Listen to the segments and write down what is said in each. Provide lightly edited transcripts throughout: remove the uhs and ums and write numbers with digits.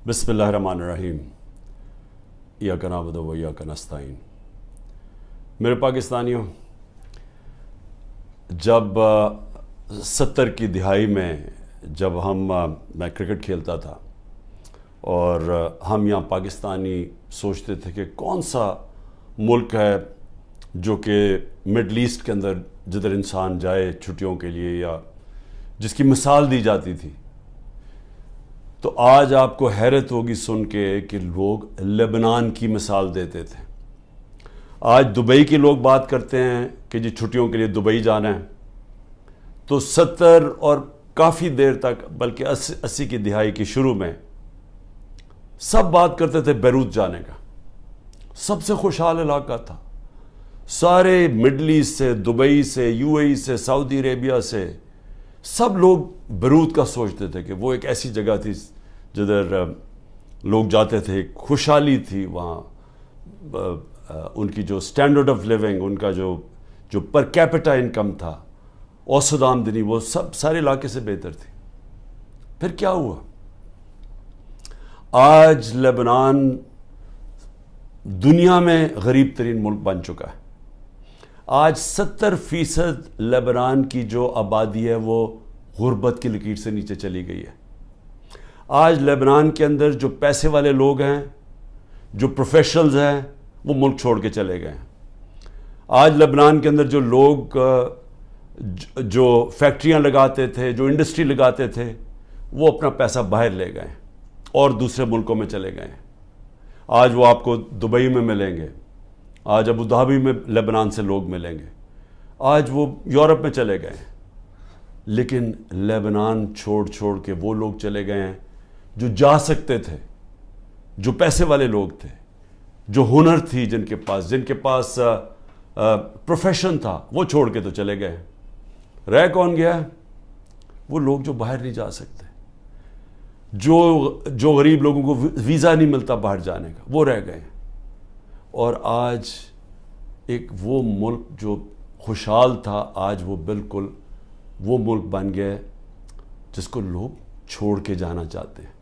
بسم اللہ الرحمن الرحیم ایاک نعبد و ایاک نستعین۔ میرے پاکستانیوں، جب 70 کی دہائی میں جب میں کرکٹ کھیلتا تھا اور ہم یہاں پاکستانی سوچتے تھے کہ کون سا ملک ہے جو کہ مڈل ایسٹ کے اندر جدھر انسان جائے چھٹیوں کے لیے یا جس کی مثال دی جاتی تھی، تو آج آپ کو حیرت ہوگی سن کے کہ لوگ لبنان کی مثال دیتے تھے۔ آج دبئی کے لوگ بات کرتے ہیں کہ جی چھٹیوں کے لیے دبئی جانا ہے، تو 70 اور کافی دیر تک بلکہ 80 کی دہائی کی شروع میں سب بات کرتے تھے بیروت جانے کا۔ سب سے خوشحال علاقہ تھا، سارے مڈل ایسٹ سے، دبئی سے، یو اے ای سے، سعودی عربیہ سے سب لوگ بیروت کا سوچتے تھے کہ وہ ایک ایسی جگہ تھی جدھر لوگ جاتے تھے، خوشحالی تھی وہاں، ان کی جو سٹینڈرڈ آف لیونگ، ان کا جو پر کیپٹا انکم تھا، اوسط آمدنی، وہ سب سارے علاقے سے بہتر تھی۔ پھر کیا ہوا؟ آج لبنان دنیا میں غریب ترین ملک بن چکا ہے۔ آج 70% لبنان کی جو آبادی ہے وہ غربت کی لکیر سے نیچے چلی گئی ہے۔ آج لبنان کے اندر جو پیسے والے لوگ ہیں، جو پروفیشنلز ہیں، وہ ملک چھوڑ کے چلے گئے ہیں۔ آج لبنان کے اندر جو لوگ جو فیکٹریاں لگاتے تھے، جو انڈسٹری لگاتے تھے، وہ اپنا پیسہ باہر لے گئے اور دوسرے ملکوں میں چلے گئے ہیں۔ آج وہ آپ کو دبئی میں ملیں گے، آج ابوظہبی میں لبنان سے لوگ ملیں گے، آج وہ یورپ میں چلے گئے ہیں۔ لیکن لبنان چھوڑ کے وہ لوگ چلے گئے ہیں جو جا سکتے تھے، جو پیسے والے لوگ تھے، جو ہنر تھی جن کے پاس پروفیشن تھا، وہ چھوڑ کے تو چلے گئے۔ رہ کون گیا؟ وہ لوگ جو باہر نہیں جا سکتے، جو غریب لوگوں کو ویزا نہیں ملتا باہر جانے کا، وہ رہ گئے۔ اور آج ایک وہ ملک جو خوشحال تھا، آج وہ بالکل وہ ملک بن گیا جس کو لوگ چھوڑ کے جانا چاہتے ہیں۔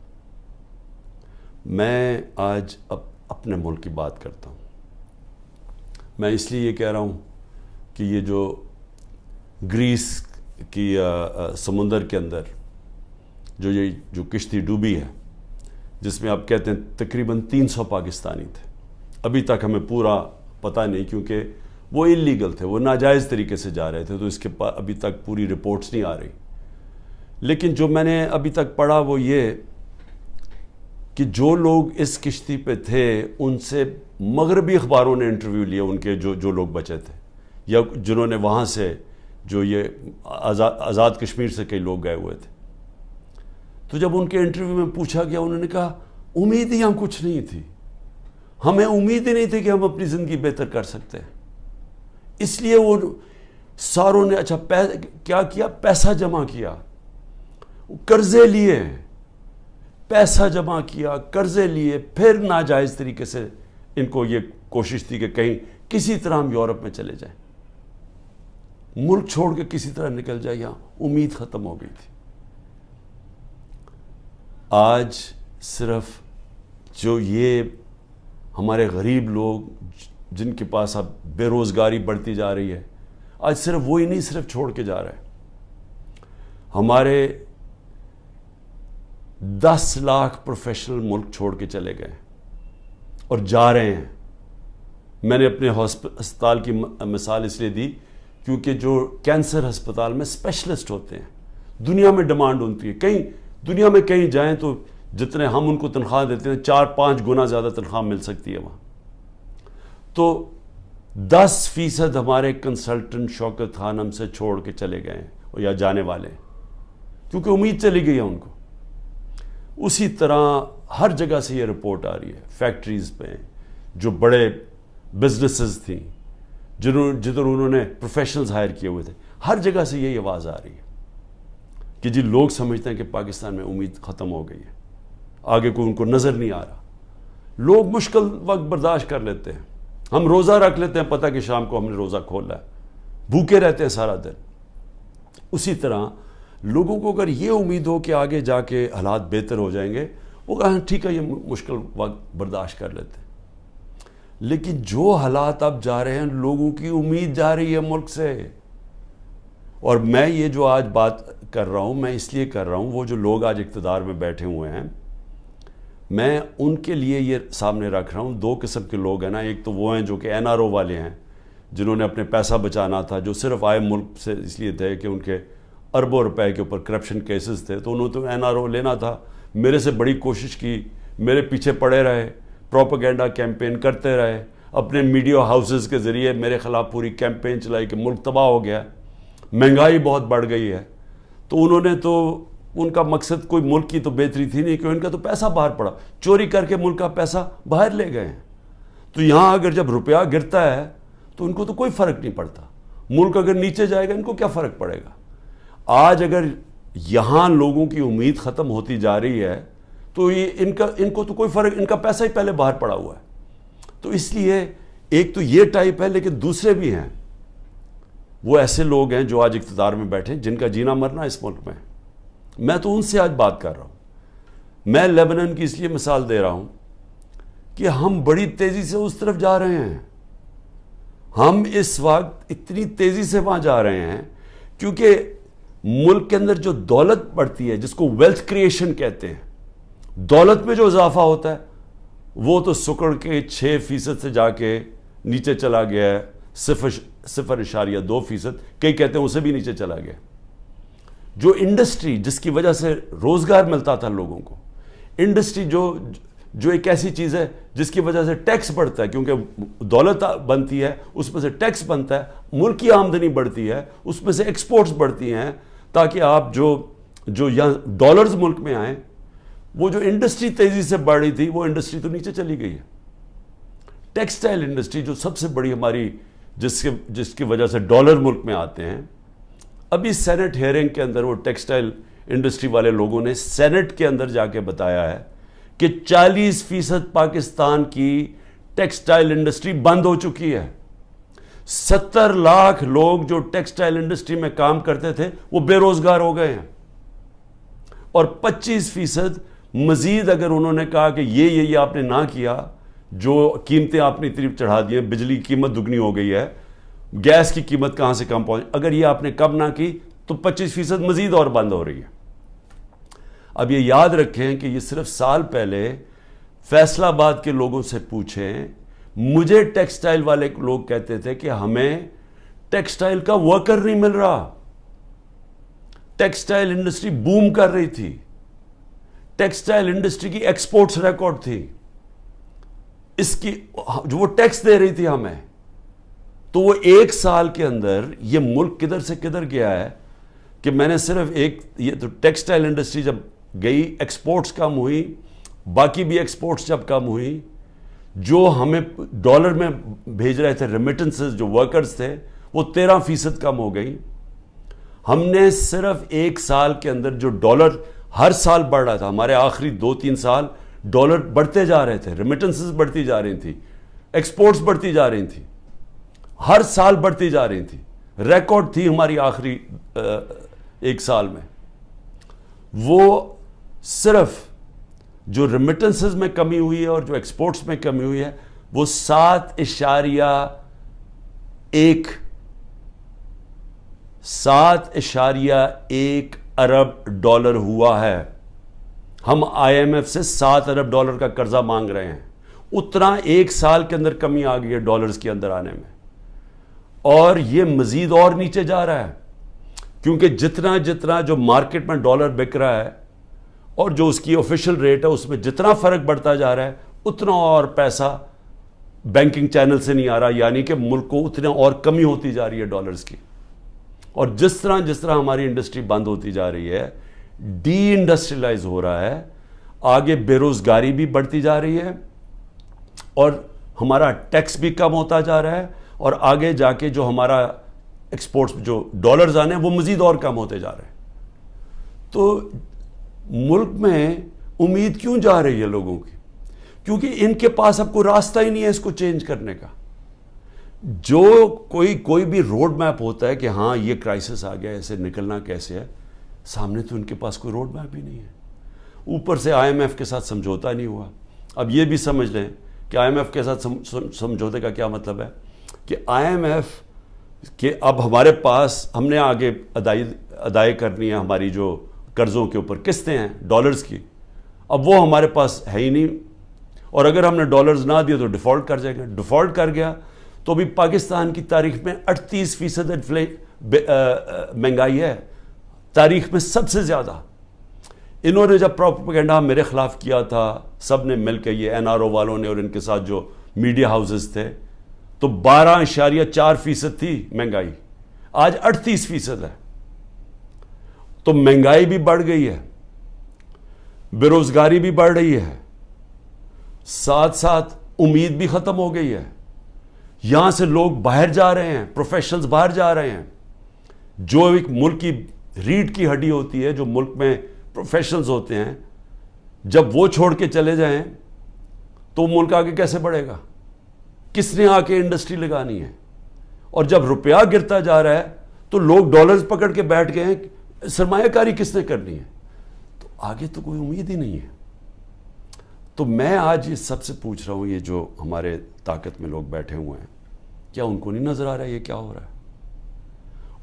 میں آج اپنے ملک کی بات کرتا ہوں۔ میں اس لیے یہ کہہ رہا ہوں کہ یہ جو گریس کی سمندر کے اندر جو کشتی ڈوبی ہے، جس میں آپ کہتے ہیں تقریباً 300 پاکستانی تھے، ابھی تک ہمیں پورا پتہ نہیں، کیونکہ وہ انلیگل تھے، وہ ناجائز طریقے سے جا رہے تھے، تو اس کے ابھی تک پوری رپورٹس نہیں آ رہی۔ لیکن جو میں نے ابھی تک پڑھا وہ یہ کہ جو لوگ اس کشتی پہ تھے ان سے مغربی اخباروں نے انٹرویو لیا، ان کے جو لوگ بچے تھے یا جنہوں نے وہاں سے جو یہ آزاد کشمیر سے کئی لوگ گئے ہوئے تھے، تو جب ان کے انٹرویو میں پوچھا گیا، انہوں نے کہا امید ہی ہم کچھ نہیں تھی، ہمیں امید ہی نہیں تھی کہ ہم اپنی زندگی بہتر کر سکتے ہیں۔ اس لیے وہ ساروں نے کیا کیا؟ پیسہ جمع کیا، قرضے لیے، پیسہ جمع کیا، قرضے لیے، پھر ناجائز طریقے سے ان کو یہ کوشش تھی کہ کہیں کسی طرح ہم یورپ میں چلے جائیں، ملک چھوڑ کے کسی طرح نکل جائے، یہاں امید ختم ہو گئی تھی۔ آج صرف جو یہ ہمارے غریب لوگ جن کے پاس اب بے روزگاری بڑھتی جا رہی ہے، آج صرف وہی نہیں، صرف چھوڑ کے جا رہے ہیں۔ ہمارے 10 لاکھ پروفیشنل ملک چھوڑ کے چلے گئے اور جا رہے ہیں۔ میں نے اپنے ہسپتال کی مثال اس لیے دی کیونکہ جو کینسر ہسپتال میں اسپیشلسٹ ہوتے ہیں، دنیا میں ڈیمانڈ ہوتی ہے، دنیا میں کہیں جائیں تو جتنے ہم ان کو تنخواہ دیتے ہیں 4-5 گنا زیادہ تنخواہ مل سکتی ہے وہاں۔ تو 10% ہمارے کنسلٹنٹ شوکت خان ہم سے چھوڑ کے چلے گئے ہیں یا جانے والے ہیں، کیونکہ امید چلی گئی ہے ان کو۔ اسی طرح ہر جگہ سے یہ رپورٹ آ رہی ہے، فیکٹریز پہ جو بڑے بزنسز تھیں جدھر انہوں نے پروفیشنلز ہائر کیے ہوئے تھے، ہر جگہ سے یہی آواز آ رہی ہے کہ جی لوگ سمجھتے ہیں کہ پاکستان میں امید ختم ہو گئی ہے، آگے کوئی ان کو نظر نہیں آ رہا۔ لوگ مشکل وقت برداشت کر لیتے ہیں، ہم روزہ رکھ لیتے ہیں، پتہ کہ شام کو ہم نے روزہ کھولا ہے، بھوکے رہتے ہیں سارا دن۔ اسی طرح لوگوں کو اگر یہ امید ہو کہ آگے جا کے حالات بہتر ہو جائیں گے، وہ کہا ٹھیک ہے یہ مشکل وقت برداشت کر لیتے. لیکن جو حالات اب جا رہے ہیں, لوگوں کی امید جا رہی ہے ملک سے. اور میں یہ جو آج بات کر رہا ہوں میں اس لیے کر رہا ہوں, وہ جو لوگ آج اقتدار میں بیٹھے ہوئے ہیں میں ان کے لیے یہ سامنے رکھ رہا ہوں. دو قسم کے لوگ ہیں نا, ایک تو وہ ہیں جو کہ NRO والے ہیں جنہوں نے اپنے پیسہ بچانا تھا, جو صرف آئے ملک سے اس لیے تھے کہ ان کے اربوں روپے کے اوپر کرپشن کیسز تھے, تو انہوں نے تو NRO لینا تھا. میرے سے بڑی کوشش کی, میرے پیچھے پڑے رہے, پروپیگنڈا کیمپین کرتے رہے, اپنے میڈیا ہاؤسز کے ذریعے میرے خلاف پوری کیمپین چلائی کہ ملک تباہ ہو گیا, مہنگائی بہت بڑھ گئی ہے. تو انہوں نے تو, ان کا مقصد کوئی ملک کی تو بہتری تھی نہیں, کہ ان کا تو پیسہ باہر پڑا, چوری کر کے ملک کا پیسہ باہر لے گئے ہیں. تو یہاں اگر جب روپیہ گرتا ہے تو ان کو تو کوئی فرق نہیں پڑتا, ملک اگر نیچے جائے گا ان کو کیا فرق پڑے گا. آج اگر یہاں لوگوں کی امید ختم ہوتی جا رہی ہے تو یہ ان کو تو کوئی فرق, ان کا پیسہ ہی پہلے باہر پڑا ہوا ہے. تو اس لیے ایک تو یہ ٹائپ ہے, لیکن دوسرے بھی ہیں, وہ ایسے لوگ ہیں جو آج اقتدار میں بیٹھے جن کا جینا مرنا اس ملک میں. میں تو ان سے آج بات کر رہا ہوں. میں لیبنان کی اس لیے مثال دے رہا ہوں کہ ہم بڑی تیزی سے اس طرف جا رہے ہیں. ہم اس وقت اتنی تیزی سے وہاں جا رہے ہیں کیونکہ ملک کے اندر جو دولت بڑھتی ہے, جس کو ویلتھ کریشن کہتے ہیں, دولت میں جو اضافہ ہوتا ہے وہ تو سکڑ کے 6% سے جا کے نیچے چلا گیا ہے 0.2%, کئی کہتے ہیں اسے بھی نیچے چلا گیا. جو انڈسٹری جس کی وجہ سے روزگار ملتا تھا لوگوں کو, انڈسٹری جو ایک ایسی چیز ہے جس کی وجہ سے ٹیکس بڑھتا ہے, کیونکہ دولت بنتی ہے اس میں سے ٹیکس بنتا ہے, ملک کی آمدنی بڑھتی ہے, اس میں سے ایکسپورٹس بڑھتی ہیں, تاکہ آپ جو یہاں ڈالرز ملک میں آئیں. وہ جو انڈسٹری تیزی سے بڑھ رہی تھی وہ انڈسٹری تو نیچے چلی گئی ہے. ٹیکسٹائل انڈسٹری جو سب سے بڑی ہماری, جس کی وجہ سے ڈالر ملک میں آتے ہیں, ابھی سینٹ ہیئرنگ کے اندر وہ ٹیکسٹائل انڈسٹری والے لوگوں نے سینٹ کے اندر جا کے بتایا ہے کہ 40% پاکستان کی ٹیکسٹائل انڈسٹری بند ہو چکی ہے. 70 لاکھ لوگ جو ٹیکسٹائل انڈسٹری میں کام کرتے تھے وہ بے روزگار ہو گئے ہیں, اور 25% مزید اگر انہوں نے کہا کہ یہ آپ نے نہ کیا, جو قیمتیں آپ نے اتنی چڑھا دی ہیں, بجلی کی قیمت دگنی ہو گئی ہے, گیس کی قیمت کہاں سے کم پہنچ, اگر یہ آپ نے کم نہ کی تو 25% مزید اور بند ہو رہی ہے. اب یہ یاد رکھیں کہ یہ صرف سال پہلے فیصل آباد کے لوگوں سے پوچھیں, مجھے ٹیکسٹائل والے لوگ کہتے تھے کہ ہمیں ٹیکسٹائل کا ورکر نہیں مل رہا. ٹیکسٹائل انڈسٹری بوم کر رہی تھی, ٹیکسٹائل انڈسٹری کی ایکسپورٹس ریکارڈ تھی, اس کی جو وہ ٹیکس دے رہی تھی ہمیں. تو وہ 1 سال کے اندر یہ ملک کدھر سے کدھر گیا ہے کہ میں نے صرف یہ تو ٹیکسٹائل انڈسٹری جب گئی, ایکسپورٹس کم ہوئی, باقی بھی ایکسپورٹس جب کم ہوئی, جو ہمیں ڈالر میں بھیج رہے تھے ریمیٹنسز, جو ورکرز تھے, وہ 13% کم ہو گئی. ہم نے صرف 1 سال کے اندر جو ڈالر ہر سال بڑھ رہا تھا, ہمارے آخری 2-3 سال ڈالر بڑھتے جا رہے تھے, ریمیٹنسز بڑھتی جا رہی تھی, ایکسپورٹس بڑھتی جا رہی تھی, ہر سال بڑھتی جا رہی تھی, ریکارڈ تھی ہماری آخری 1 سال میں. وہ صرف جو ریمیٹنسز میں کمی ہوئی ہے اور جو ایکسپورٹس میں کمی ہوئی ہے وہ 7.1 ارب ڈالر ہوا ہے. ہم IMF سے 7 ارب ڈالر کا قرضہ مانگ رہے ہیں. اتنا 1 سال کے اندر کمی آ گئی ہے ڈالرز کے اندر آنے میں, اور یہ مزید اور نیچے جا رہا ہے, کیونکہ جتنا جو مارکیٹ میں ڈالر بک رہا ہے اور جو اس کی آفیشیل ریٹ ہے اس میں جتنا فرق بڑھتا جا رہا ہے اتنا اور پیسہ بینکنگ چینل سے نہیں آ رہا, یعنی کہ ملک کو اتنا اور کمی ہوتی جا رہی ہے ڈالرز کی. اور جس طرح ہماری انڈسٹری بند ہوتی جا رہی ہے, ڈی انڈسٹریلائز ہو رہا ہے, آگے بے روزگاری بھی بڑھتی جا رہی ہے, اور ہمارا ٹیکس بھی کم ہوتا جا رہا ہے, اور آگے جا کے جو ہمارا ایکسپورٹس جو ڈالرز آنے ہیں وہ مزید اور کم ہوتے جا رہے ہیں. تو ملک میں امید کیوں جا رہی ہے لوگوں کی؟ کیونکہ ان کے پاس اب کوئی راستہ ہی نہیں ہے اس کو چینج کرنے کا. جو کوئی بھی روڈ میپ ہوتا ہے کہ ہاں یہ کرائسس آ گیا, ایسے نکلنا کیسے ہے, سامنے تو ان کے پاس کوئی روڈ میپ ہی نہیں ہے. اوپر سے آئی ایم ایف کے ساتھ سمجھوتا نہیں ہوا. اب یہ بھی سمجھ لیں کہ آئی ایم ایف کے ساتھ سمجھوتے کا کیا مطلب ہے کہ آئی ایم ایف کہ اب ہمارے پاس ہم نے آگے ادائی کرنی ہے ہماری جو قرضوں کے اوپر قسطیں ہیں ڈالرز کی, اب وہ ہمارے پاس ہے ہی نہیں, اور اگر ہم نے ڈالرز نہ دیے تو ڈیفالٹ کر جائے گا. ڈیفالٹ کر گیا تو بھی پاکستان کی تاریخ میں 38% مہنگائی ہے, تاریخ میں سب سے زیادہ. انہوں نے جب پروپیگنڈا میرے خلاف کیا تھا سب نے مل کے, یہ این آر او والوں نے اور ان کے ساتھ جو میڈیا ہاؤسز تھے, تو 12.4% تھی مہنگائی, آج 38% ہے. تو مہنگائی بھی بڑھ گئی ہے, بے روزگاری بھی بڑھ رہی ہے, ساتھ ساتھ امید بھی ختم ہو گئی ہے. یہاں سے لوگ باہر جا رہے ہیں, پروفیشنلز باہر جا رہے ہیں. جو ایک ملک کی ریڑھ کی ہڈی ہوتی ہے, جو ملک میں پروفیشنلز ہوتے ہیں, جب وہ چھوڑ کے چلے جائیں تو ملک آگے کیسے بڑھے گا؟ کس نے آ کے انڈسٹری لگانی ہے؟ اور جب روپیہ گرتا جا رہا ہے تو لوگ ڈالرز پکڑ کے بیٹھ گئے ہیں, سرمایہ کاری کس نے کرنی ہے؟ تو آگے تو کوئی امید ہی نہیں ہے. تو میں آج یہ سب سے پوچھ رہا ہوں, یہ جو ہمارے طاقت میں لوگ بیٹھے ہوئے ہیں, کیا ان کو نہیں نظر آ رہا ہے یہ کیا ہو رہا ہے؟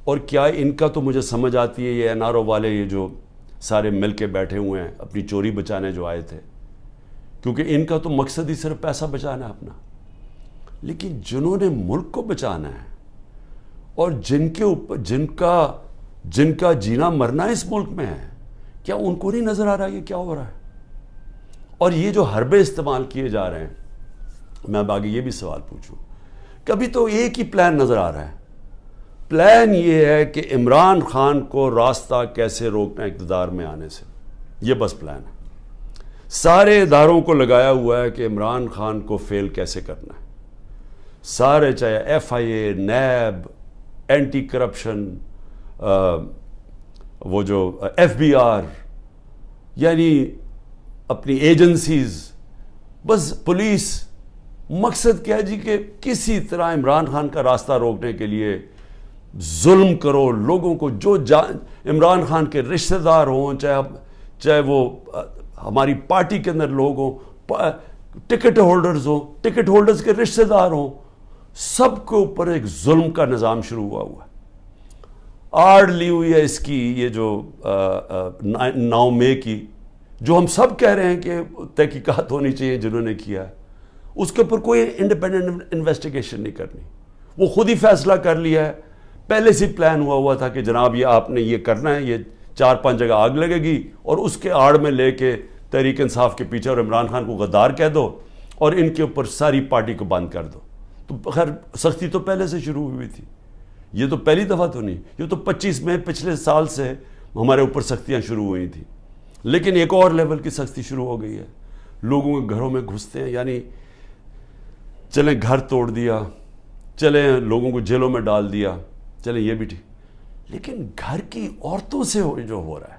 اور کیا ان کا تو مجھے سمجھ آتی ہے, یہ این آر او والے یہ جو سارے مل کے بیٹھے ہوئے ہیں اپنی چوری بچانے جو آئے تھے, کیونکہ ان کا تو مقصد ہی صرف پیسہ بچانا ہے اپنا. لیکن جنہوں نے ملک کو بچانا ہے اور جن کے اوپر جن کا جینا مرنا اس ملک میں ہے, کیا ان کو نہیں نظر آ رہا یہ کیا ہو رہا ہے؟ اور یہ جو حربے استعمال کیے جا رہے ہیں, میں اب آگے یہ بھی سوال پوچھوں, کبھی تو ایک ہی پلان نظر آ رہا ہے. پلان یہ ہے کہ عمران خان کو راستہ کیسے روکنا اقتدار میں آنے سے, یہ بس پلان ہے. سارے اداروں کو لگایا ہوا ہے کہ عمران خان کو فیل کیسے کرنا ہے. سارے, چاہے ایف آئی اے, نیب, اینٹی کرپشن, وہ جو ایف بی آر, یعنی اپنی ایجنسیز, بس پولیس, مقصد کیا جی کہ کسی طرح عمران خان کا راستہ روکنے کے لیے ظلم کرو لوگوں کو, جو عمران خان کے رشتہ دار ہوں, چاہے وہ ہماری پارٹی کے اندر لوگ ہوں, ٹکٹ ہولڈرز ہوں, ٹکٹ ہولڈرز کے رشتہ دار ہوں, سب کے اوپر ایک ظلم کا نظام شروع ہوا ہے. آڑ لی ہوئی ہے اس کی, یہ جو 9 مئی کی, جو ہم سب کہہ رہے ہیں کہ تحقیقات ہونی چاہیے جنہوں نے کیا ہے, اس کے اوپر کوئی انڈیپینڈنٹ انویسٹیگیشن نہیں کرنی. وہ خود ہی فیصلہ کر لیا ہے, پہلے سے پلان ہوا تھا کہ جناب یہ آپ نے یہ کرنا ہے, یہ 4-5 جگہ آگ لگے گی اور اس کے آڑ میں لے کے تحریک انصاف کے پیچھے اور عمران خان کو غدار کہہ دو اور ان کے اوپر ساری پارٹی کو بند کر دو. تو خیر سختی تو پہلے سے شروع ہوئی تھی, یہ تو پہلی دفعہ تو نہیں, یہ تو 25 مئی پچھلے سال سے ہمارے اوپر سختیاں شروع ہوئی تھیں. لیکن ایک اور لیول کی سختی شروع ہو گئی ہے, لوگوں کے گھروں میں گھستے ہیں, یعنی چلیں گھر توڑ دیا, چلیں لوگوں کو جیلوں میں ڈال دیا, چلیں یہ بھی ٹھیک, لیکن گھر کی عورتوں سے جو ہو رہا ہے,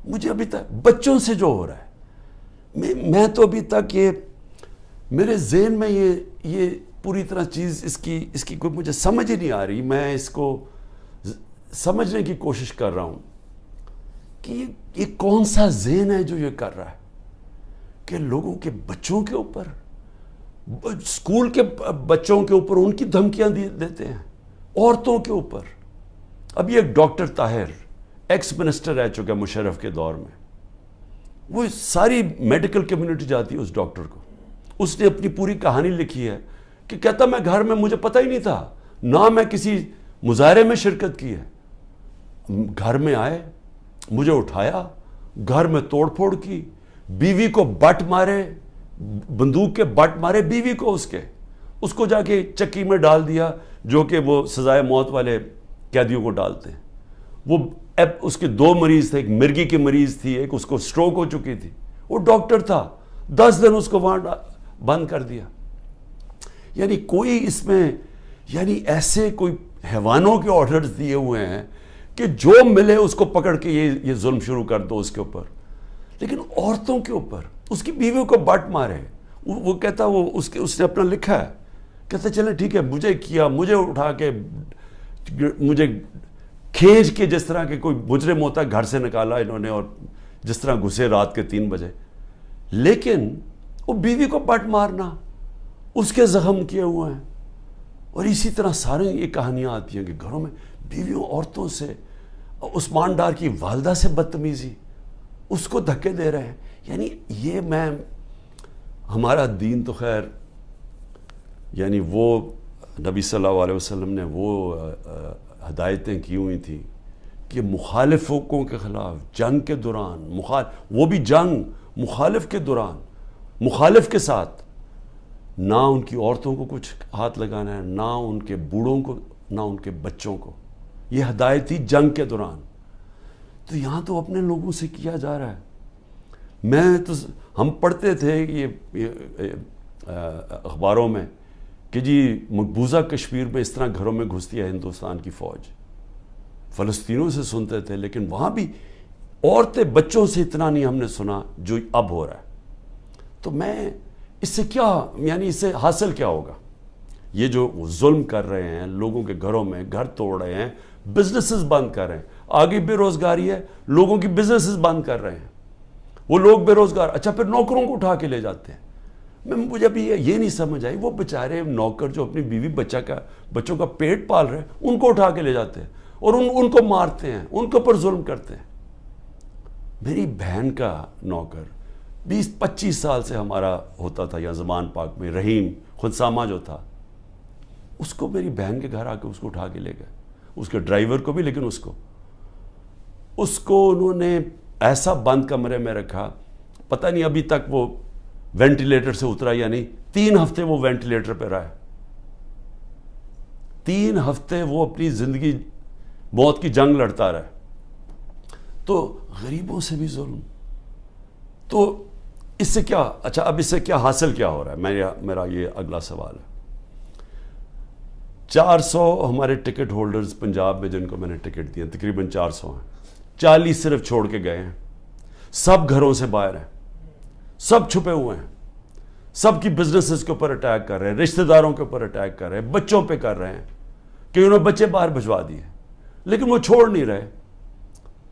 مجھے ابھی تک بچوں سے جو ہو رہا ہے, میں تو ابھی تک یہ میرے ذہن میں یہ پوری طرح چیز اس کی کوئی مجھے سمجھ ہی نہیں آ رہی. میں اس کو سمجھنے کی کوشش کر رہا ہوں کہ یہ کون سا ذہن ہے جو یہ کر رہا ہے کہ لوگوں کے بچوں کے اوپر, اسکول کے بچوں کے اوپر ان کی دھمکیاں دیتے ہیں, عورتوں کے اوپر. ابھی ایک ڈاکٹر طاہر ایکس منسٹر رہ چکا مشرف کے دور میں, وہ ساری میڈیکل کمیونٹی جاتی ہے اس ڈاکٹر کو, اس نے اپنی پوری کہانی لکھی ہے کہ کہتا میں گھر میں مجھے پتہ ہی نہیں تھا, نہ میں کسی مظاہرے میں شرکت کی ہے, گھر میں آئے, مجھے اٹھایا, گھر میں توڑ پھوڑ کی, بیوی کو بٹ مارے, بندوق کے بٹ مارے بیوی کو, اس کو جا کے چکی میں ڈال دیا, جو کہ وہ سزائے موت والے قیدیوں کو ڈالتے ہیں. وہ اس کے 2 مریض تھے, ایک مرگی کی مریض تھی, ایک اس کو سٹروک ہو چکی تھی, وہ ڈاکٹر تھا, 10 دن اس کو وہاں بند کر دیا. یعنی کوئی اس میں, یعنی ایسے کوئی حیوانوں کے آرڈرز دیے ہوئے ہیں کہ جو ملے اس کو پکڑ کے یہ ظلم شروع کر دو اس کے اوپر. لیکن عورتوں کے اوپر, اس کی بیویوں کو بٹ مارے, وہ کہتا, اس نے اپنا لکھا ہے, کہتا چلیں ٹھیک ہے, مجھے کیا, مجھے اٹھا کے, مجھے کھینچ کے, جس طرح کے کوئی مجرم ہوتا ہے گھر سے نکالا انہوں نے, اور جس طرح گھسے رات کے 3 بجے. لیکن وہ بیوی کو بٹ مارنا، اس کے زخم کیے ہوئے ہیں. اور اسی طرح سارے یہ کہانیاں آتی ہیں کہ گھروں میں بیویوں عورتوں سے، عثمان ڈار کی والدہ سے بدتمیزی، اس کو دھکے دے رہے ہیں. یعنی یہ ہمارا دین تو خیر، یعنی وہ نبی صلی اللہ علیہ وسلم نے وہ ہدایتیں کی ہوئی تھیں کہ مخالفوں کے خلاف جنگ کے دوران، وہ بھی جنگ مخالف کے دوران، مخالف کے ساتھ، نہ ان کی عورتوں کو کچھ ہاتھ لگانا ہے، نہ ان کے بوڑھوں کو، نہ ان کے بچوں کو. یہ ہدایت تھی جنگ کے دوران. تو یہاں تو اپنے لوگوں سے کیا جا رہا ہے. ہم پڑھتے تھے یہ اخباروں میں کہ جی مقبوضہ کشمیر میں اس طرح گھروں میں گھستی ہے ہندوستان کی فوج. فلسطینیوں سے سنتے تھے، لیکن وہاں بھی عورتیں بچوں سے اتنا نہیں ہم نے سنا جو اب ہو رہا ہے. تو اس سے کیا، یعنی اس سے حاصل کیا ہوگا؟ یہ جو ظلم کر رہے ہیں لوگوں کے گھروں میں، گھر توڑ رہے ہیں، بزنسز بند کر رہے ہیں. آگے بے روزگاری ہے، لوگوں کی بزنسز بند کر رہے ہیں. وہ لوگ بے روزگار، اچھا پھر نوکروں کو اٹھا کے لے جاتے ہیں. مجھے ابھی یہ نہیں سمجھ آئی، وہ بیچارے نوکر جو اپنی بیوی بچوں کا پیٹ پال رہے ہیں، ان کو اٹھا کے لے جاتے ہیں اور ان کو مارتے ہیں، ان کے اوپر ظلم کرتے ہیں. میری بہن کا نوکر 20-25 سال سے ہمارا ہوتا تھا یہاں زمان پاک میں، رحیم خنسامہ جو تھا، اس کو میری بہن کے گھر آ کے اس کو اٹھا کے لے گئے، اس کے ڈرائیور کو بھی. لیکن اس کو انہوں نے ایسا بند کمرے میں رکھا، پتہ نہیں ابھی تک وہ وینٹیلیٹر سے اترا یا نہیں. 3 ہفتے وہ وینٹیلیٹر پہ رہا ہے. 3 ہفتے وہ اپنی زندگی موت کی جنگ لڑتا رہا. تو غریبوں سے بھی ظلم. تو اس سے کیا، اچھا اب اس سے کیا حاصل کیا ہو رہا ہے؟ میرا یہ اگلا سوال ہے. 400 ہمارے ٹکٹ ہولڈرز پنجاب میں جن کو میں نے ٹکٹ دیا، تقریباً 400 ہیں. 40 صرف چھوڑ کے گئے ہیں. سب گھروں سے باہر ہیں، سب چھپے ہوئے ہیں، سب کی بزنسز کے اوپر اٹیک کر رہے ہیں، رشتہ داروں کے اوپر اٹیک کر رہے ہیں، بچوں پہ کر رہے ہیں کہ انہوں نے بچے باہر بھجوا دیے، لیکن وہ چھوڑ نہیں رہے.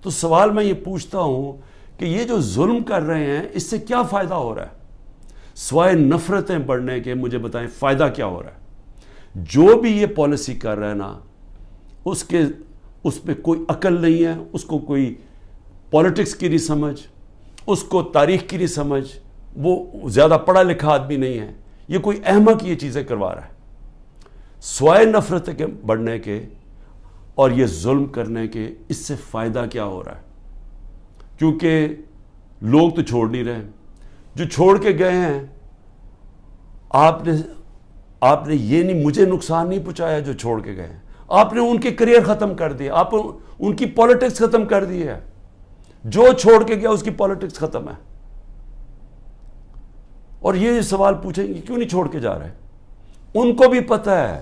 تو سوال میں یہ پوچھتا ہوں کہ یہ جو ظلم کر رہے ہیں اس سے کیا فائدہ ہو رہا ہے؟ سوائے نفرتیں بڑھنے کے مجھے بتائیں فائدہ کیا ہو رہا ہے؟ جو بھی یہ پالیسی کر رہا ہے نا، اس پہ کوئی عقل نہیں ہے، اس کو کوئی پولیٹکس کی نہیں سمجھ، اس کو تاریخ کی نہیں سمجھ، وہ زیادہ پڑھا لکھا آدمی نہیں ہے. یہ کوئی احمق یہ چیزیں کروا رہا ہے. سوائے نفرت کے بڑھنے کے اور یہ ظلم کرنے کے، اس سے فائدہ کیا ہو رہا ہے؟ کیونکہ لوگ تو چھوڑ نہیں رہے. جو چھوڑ کے گئے ہیں، آپ نے یہ نہیں، مجھے نقصان نہیں پہنچایا جو چھوڑ کے گئے ہیں. آپ نے ان کے کریئر ختم کر دیے، آپ ان کی پالیٹکس ختم کر دی ہے. جو چھوڑ کے گیا اس کی پالیٹکس ختم ہے. اور یہ سوال پوچھیں گے کیوں نہیں چھوڑ کے جا رہے؟ ان کو بھی پتہ ہے،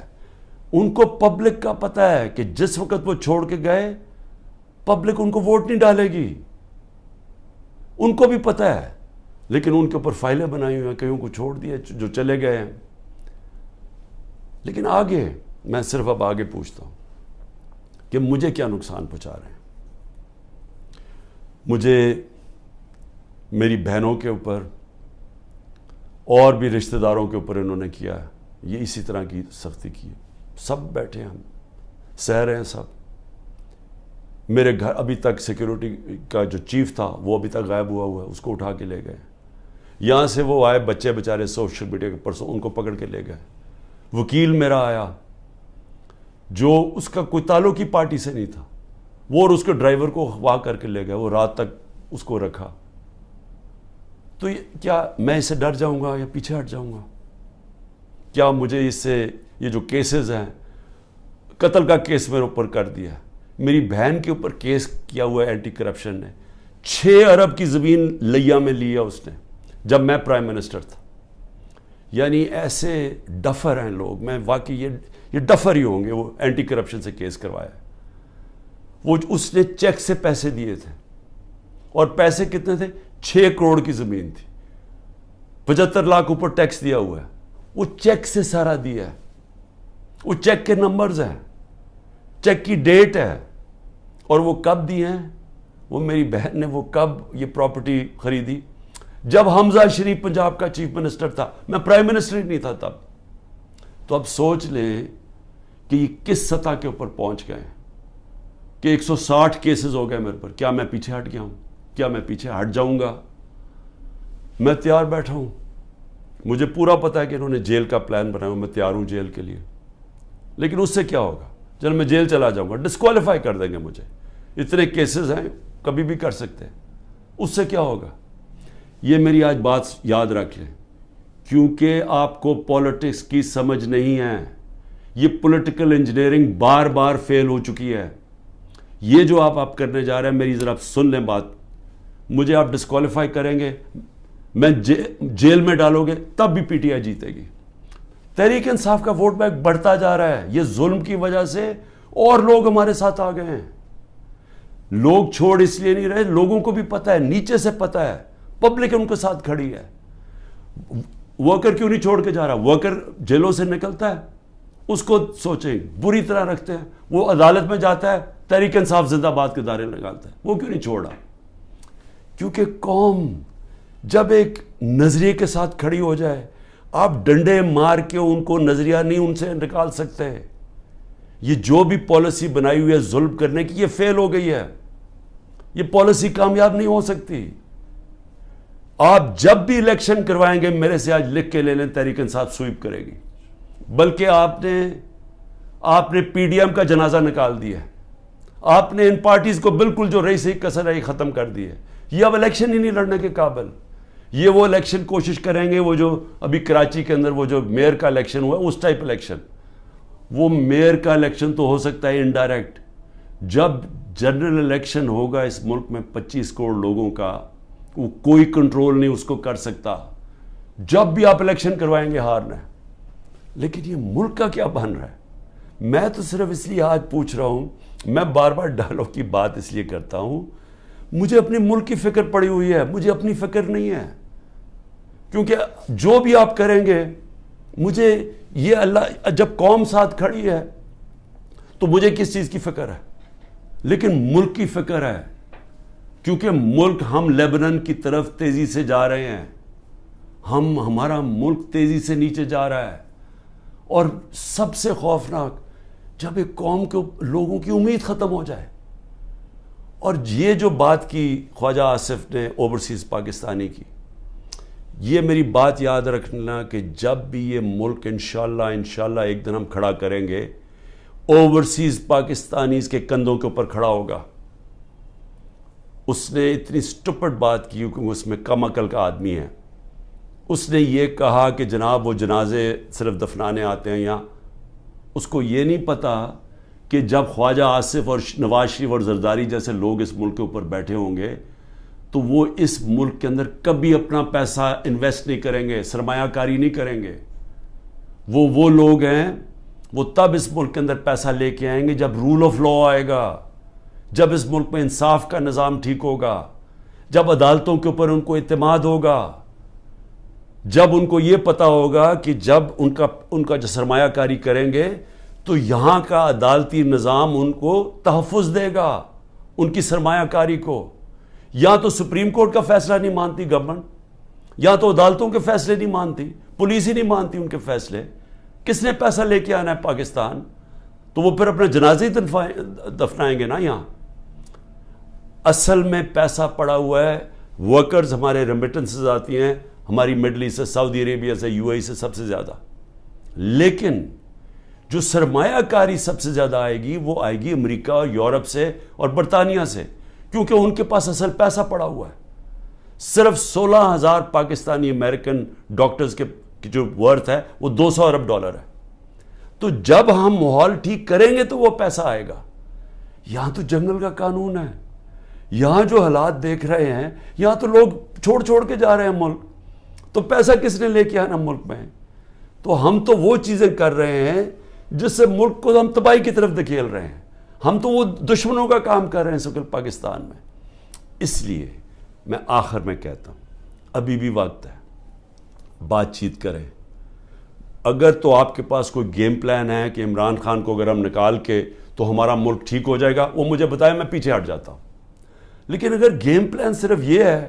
ان کو پبلک کا پتہ ہے کہ جس وقت وہ چھوڑ کے گئے پبلک ان کو ووٹ نہیں ڈالے گی. ان کو بھی پتہ ہے، لیکن ان کے اوپر فائلیں بنائی ہوئی ہیں، کئیوں کو چھوڑ دیا جو چلے گئے ہیں. لیکن آگے میں صرف اب آگے پوچھتا ہوں کہ مجھے کیا نقصان پہنچا رہے ہیں؟ مجھے میری بہنوں کے اوپر اور بھی رشتہ داروں کے اوپر انہوں نے کیا ہے. یہ اسی طرح کی سختی کی ہے. سب بیٹھے ہم سہ رہے ہیں. سب میرے گھر ابھی تک سیکیورٹی کا جو چیف تھا وہ ابھی تک غائب ہوا ہے، اس کو اٹھا کے لے گئے. یہاں سے وہ آئے بچے بیچارے سوشل میڈیا کے پرسوں، ان کو پکڑ کے لے گئے. وکیل میرا آیا جو اس کا کوئی تعلق ہی پارٹی سے نہیں تھا، وہ اور اس کے ڈرائیور کو اغوا کر کے لے گئے. وہ رات تک اس کو رکھا. تو کیا میں اس سے ڈر جاؤں گا یا پیچھے ہٹ جاؤں گا؟ کیا مجھے اس سے، یہ جو کیسز ہیں، قتل کا کیس میرے اوپر کر دیا ہے، میری بہن کے اوپر کیس کیا ہوا ہے اینٹی کرپشن نے، 6 ارب کی زمین لیا میں لیا اس نے جب میں پرائم منسٹر تھا. یعنی ایسے ڈفر ہیں لوگ. میں واقعی یہ ڈفر ہی ہوں گے. وہ اینٹی کرپشن سے کیس کروایا. وہ اس نے چیک سے پیسے دیے تھے، اور پیسے کتنے تھے؟ 6 کروڑ کی زمین تھی، 75 لاکھ اوپر ٹیکس دیا ہوا ہے. وہ چیک سے سارا دیا ہے. وہ چیک کے نمبرز ہیں، چیک کی ڈیٹ ہے، اور وہ کب دیے ہیں وہ میری بہن نے وہ کب یہ پراپرٹی خریدی؟ جب حمزہ شریف پنجاب کا چیف منسٹر تھا، میں پرائم منسٹر ہی نہیں تھا تب. تو اب سوچ لیں کہ یہ کس سطح کے اوپر پہنچ گئے ہیں کہ 160 کیسز ہو گئے میرے پر. کیا میں پیچھے ہٹ گیا ہوں؟ کیا میں پیچھے ہٹ جاؤں گا؟ میں تیار بیٹھا ہوں. مجھے پورا پتا ہے کہ انہوں نے جیل کا پلان بنایا، میں تیار ہوں جیل کے لیے. لیکن اس سے کیا ہوگا؟ جب میں جیل چلا جاؤں گا ڈسکوالیفائی کر دیں گے مجھے. اتنے کیسز ہیں، کبھی بھی کر سکتے ہیں. اس سے کیا ہوگا؟ یہ میری آج بات یاد رکھ لیں، کیونکہ آپ کو پولیٹکس کی سمجھ نہیں ہے. یہ پولیٹیکل انجینئرنگ بار بار فیل ہو چکی ہے. یہ جو آپ کرنے جا رہے ہیں، میری ذرا سن لیں بات. مجھے آپ ڈسکوالیفائی کریں گے، میں جیل میں ڈالو گے، تب بھی پی ٹی آئی جیتے گی. تحریک انصاف کا ووٹ بینک بڑھتا جا رہا ہے. یہ ظلم کی وجہ سے اور لوگ ہمارے ساتھ آ گئے ہیں. لوگ چھوڑ اس لیے نہیں رہے، لوگوں کو بھی پتا ہے، نیچے سے پتا ہے، پبلک ان کے ساتھ کھڑی ہے. ورکر کیوں نہیں چھوڑ کے جا رہا؟ ورکر جیلوں سے نکلتا ہے، اس کو سوچیں بری طرح رکھتے ہیں. وہ عدالت میں جاتا ہے، تحریک انصاف زندہ باد کے دائرے نکالتا ہے. وہ کیوں نہیں چھوڑ رہا؟ کیونکہ قوم جب ایک نظریے کے ساتھ کھڑی ہو جائے، آپ ڈنڈے مار کے ان کو نظریہ نہیں ان سے نکال سکتے. یہ جو بھی پالیسی بنائی ہوئی ہے ظلم کرنے کی، یہ فیل ہو گئی ہے. یہ پالیسی کامیاب نہیں ہو سکتی. آپ جب بھی الیکشن کروائیں گے، میرے سے آج لکھ کے لے لیں، تحریک انصاف سویپ کرے گی. بلکہ آپ نے پی ڈی ایم کا جنازہ نکال دیا ہے. آپ نے ان پارٹیز کو بالکل جو رئیسی کسر ہے یہ ختم کر دی ہے. یہ اب الیکشن ہی نہیں لڑنے کے قابل. یہ وہ الیکشن کوشش کریں گے، وہ جو ابھی کراچی کے اندر وہ جو میئر کا الیکشن ہوا ہے، اس ٹائپ الیکشن. وہ میئر کا الیکشن تو ہو سکتا ہے انڈائریکٹ. جب جنرل الیکشن ہوگا اس ملک میں 25 کروڑ لوگوں کا، وہ کوئی کنٹرول نہیں اس کو کر سکتا. جب بھی آپ الیکشن کروائیں گے ہارنا ہے. لیکن یہ ملک کا کیا بن رہا ہے؟ میں تو صرف اس لیے آج پوچھ رہا ہوں، میں بار بار ڈائلاگ کی بات اس لیے کرتا ہوں، مجھے اپنے ملک کی فکر پڑی ہوئی ہے، مجھے اپنی فکر نہیں ہے. کیونکہ جو بھی آپ کریں گے، مجھے یہ اللہ، جب قوم ساتھ کھڑی ہے تو مجھے کس چیز کی فکر ہے؟ لیکن ملک کی فکر ہے. کیونکہ ملک، ہم لیبنان کی طرف تیزی سے جا رہے ہیں. ہمارا ملک تیزی سے نیچے جا رہا ہے. اور سب سے خوفناک، جب ایک قوم کے لوگوں کی امید ختم ہو جائے. اور یہ جو بات کی خواجہ آصف نے اوورسیز پاکستانی کی، یہ میری بات یاد رکھنا کہ جب بھی یہ ملک انشاءاللہ ایک دن ہم کھڑا کریں گے، اوورسیز پاکستانیز کے کندھوں کے اوپر کھڑا ہوگا. اس نے اتنی سٹپڈ بات کی کیونکہ اس میں کم عقل کا آدمی ہے. اس نے یہ کہا کہ جناب وہ جنازے صرف دفنانے آتے ہیں یہاں. اس کو یہ نہیں پتا کہ جب خواجہ آصف اور نواز شریف اور زرداری جیسے لوگ اس ملک کے اوپر بیٹھے ہوں گے تو وہ اس ملک کے اندر کبھی اپنا پیسہ انویسٹ نہیں کریں گے، سرمایہ کاری نہیں کریں گے. وہ لوگ ہیں، وہ تب اس ملک کے اندر پیسہ لے کے آئیں گے جب رول آف لا آئے گا، جب اس ملک میں انصاف کا نظام ٹھیک ہوگا، جب عدالتوں کے اوپر ان کو اعتماد ہوگا، جب ان کو یہ پتا ہوگا کہ جب ان کا جو سرمایہ کاری کریں گے تو یہاں کا عدالتی نظام ان کو تحفظ دے گا، ان کی سرمایہ کاری کو. یا تو سپریم کورٹ کا فیصلہ نہیں مانتی گورنمنٹ، یا تو عدالتوں کے فیصلے نہیں مانتی، پولیس ہی نہیں مانتی ان کے فیصلے. کس نے پیسہ لے کے آنا ہے پاکستان؟ تو وہ پھر اپنے جنازے ہی دفنائیں گے نا یہاں. اصل میں پیسہ پڑا ہوا ہے، ورکرز ہمارے ریمیٹنسز آتی ہیں ہماری مڈل ایسٹ سے، سعودی عربیہ سے، یو اے ای سے سب سے زیادہ. لیکن جو سرمایہ کاری سب سے زیادہ آئے گی وہ آئے گی امریکہ اور یورپ سے اور برطانیہ سے، کیونکہ ان کے پاس اصل پیسہ پڑا ہوا ہے. صرف 16,000 پاکستانی امریکن ڈاکٹرز کے جو ورتھ ہے وہ $200 ارب ہے. تو جب ہم ماحول ٹھیک کریں گے تو وہ پیسہ آئے گا. یہاں تو جنگل کا قانون ہے. یہاں جو حالات دیکھ رہے ہیں، یہاں تو لوگ چھوڑ کے جا رہے ہیں ملک. تو پیسہ کس نے لے کے آنا ملک میں؟ تو ہم تو وہ چیزیں کر رہے ہیں جس سے ملک کو ہم تباہی کی طرف دھکیل رہے ہیں. ہم تو وہ دشمنوں کا کام کر رہے ہیں سکل پاکستان میں. اس لیے میں آخر میں کہتا ہوں، ابھی بھی وقت ہے، بات چیت کریں. اگر تو آپ کے پاس کوئی گیم پلان ہے کہ عمران خان کو اگر ہم نکال کے تو ہمارا ملک ٹھیک ہو جائے گا، وہ مجھے بتائے، میں پیچھے ہٹ جاتا ہوں. لیکن اگر گیم پلان صرف یہ ہے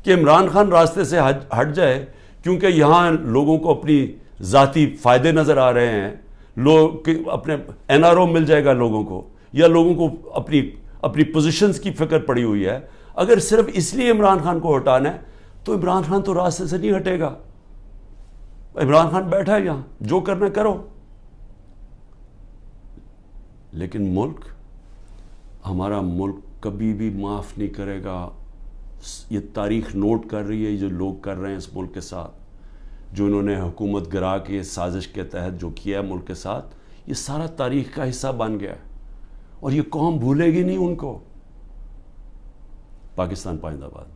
کہ عمران خان راستے سے ہٹ جائے کیونکہ یہاں لوگوں کو اپنی ذاتی فائدے نظر آ رہے ہیں، لوگ اپنے NRO مل جائے گا لوگوں کو، یا لوگوں کو اپنی پوزیشنز کی فکر پڑی ہوئی ہے، اگر صرف اس لیے عمران خان کو ہٹانا ہے تو عمران خان تو راستے سے نہیں ہٹے گا. عمران خان بیٹھا ہے یہاں، جو کرنا کرو. لیکن ملک، ہمارا ملک کبھی بھی معاف نہیں کرے گا. یہ تاریخ نوٹ کر رہی ہے جو لوگ کر رہے ہیں اس ملک کے ساتھ، جو انہوں نے حکومت گرا کے سازش کے تحت جو کیا ہے ملک کے ساتھ، یہ سارا تاریخ کا حصہ بن گیا ہے اور یہ قوم بھولے گی نہیں ان کو. پاکستان پائندہ باد.